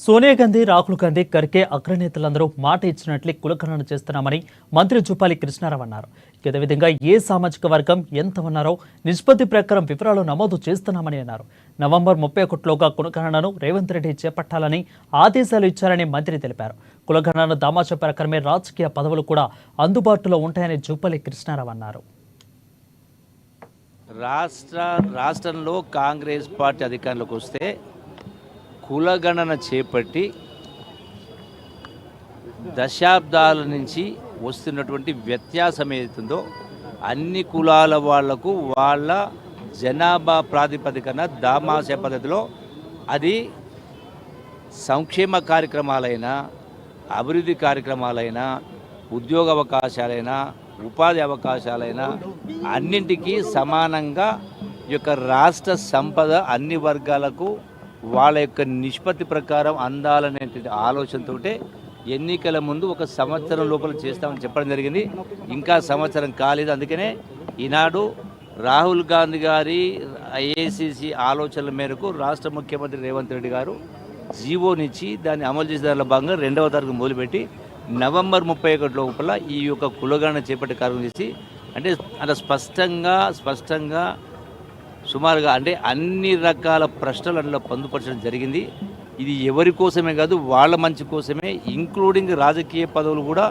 సోనియా గాంధీ, రాహుల్ గాంధీ, ఖర్గే అగ్రనేతలందరూ మాట ఇచ్చినట్లే కులగణన చేస్తున్నామని మంత్రి జూపాలి కృష్ణారావు అన్నారు. ఇదే విధంగా ఏ సామాజిక వర్గం ఎంత ఉన్నారో నిష్పత్తి ప్రకారం వివరాలు నమోదు చేస్తున్నామని అన్నారు. నవంబర్ 31లోగా కులగణనను రేవంత్ రెడ్డి చేపట్టాలని ఆదేశాలు ఇచ్చారని మంత్రి తెలిపారు. కులగణన దామాషా ప్రకారమే రాజకీయ పదవులు కూడా అందుబాటులో ఉంటాయని జూపాలి కృష్ణారావు అన్నారు. రాష్ట్రంలో కాంగ్రెస్ పార్టీ అధికారంలోకి వస్తే కులగణన చేపట్టి దశాబ్దాల నుంచి వస్తున్నటువంటి వ్యత్యాసం ఏదైతుందో అన్ని కులాల వాళ్లకు వాళ్ళ జనాభా ప్రాతిపదికన దామాషా పద్ధతిలో అది సంక్షేమ కార్యక్రమాలైనా, అభివృద్ధి కార్యక్రమాలైనా, ఉద్యోగ అవకాశాలైనా, ఉపాధి అవకాశాలైనా అన్నింటికీ సమానంగా ఈ యొక్క రాష్ట్ర సంపద అన్ని వర్గాలకు వాళ్ళ యొక్క నిష్పత్తి ప్రకారం అందాలనే ఆలోచనతో ఎన్నికల ముందు ఒక సంవత్సరం లోపల చేస్తామని చెప్పడం జరిగింది. ఇంకా సంవత్సరం కాలేదు. అందుకనే ఈనాడు రాహుల్ గాంధీ గారి ఏఐసిసి ఆలోచనల మేరకు రాష్ట్ర ముఖ్యమంత్రి రేవంత్ రెడ్డి గారు జీవోనిచ్చి దాన్ని అమలు చేసే దానిలో భాగంగా 2వ తారీఖు మొదలుపెట్టి నవంబర్ 31 లోపల ఈ యొక్క కులగణన చేపట్టే కార్యక్రమం చేసి అంటే స్పష్టంగా సుమారుగా అంటే అన్ని రకాల ప్రశ్నలు అందులో పొందుపరచడం జరిగింది. ఇది ఎవరి కోసమే కాదు, వాళ్ళ మంచి కోసమే, ఇంక్లూడింగ్ రాజకీయ పదవులు కూడా